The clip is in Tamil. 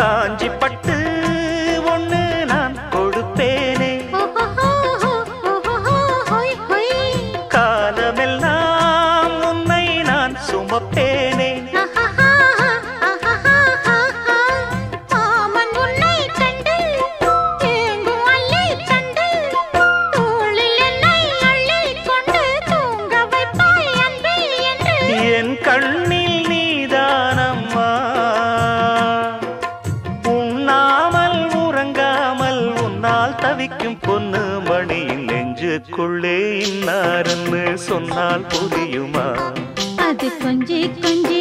காஞ்சி பட்டு ஒண்ணு நான் கொடுப்பேனே, காலமெல்லாம் உன்னை நான் சுமப்பேனே. என் கண்ணில் நீதானம்மா, உண்ணாமல் உறங்காமல் உன்னால் தவிக்கும் பொண்ணு மணியின் நெஞ்சுக்குள்ளே இன்னாருன்னு சொன்னால் புரியுமா? அது கொஞ்சி கொஞ்சி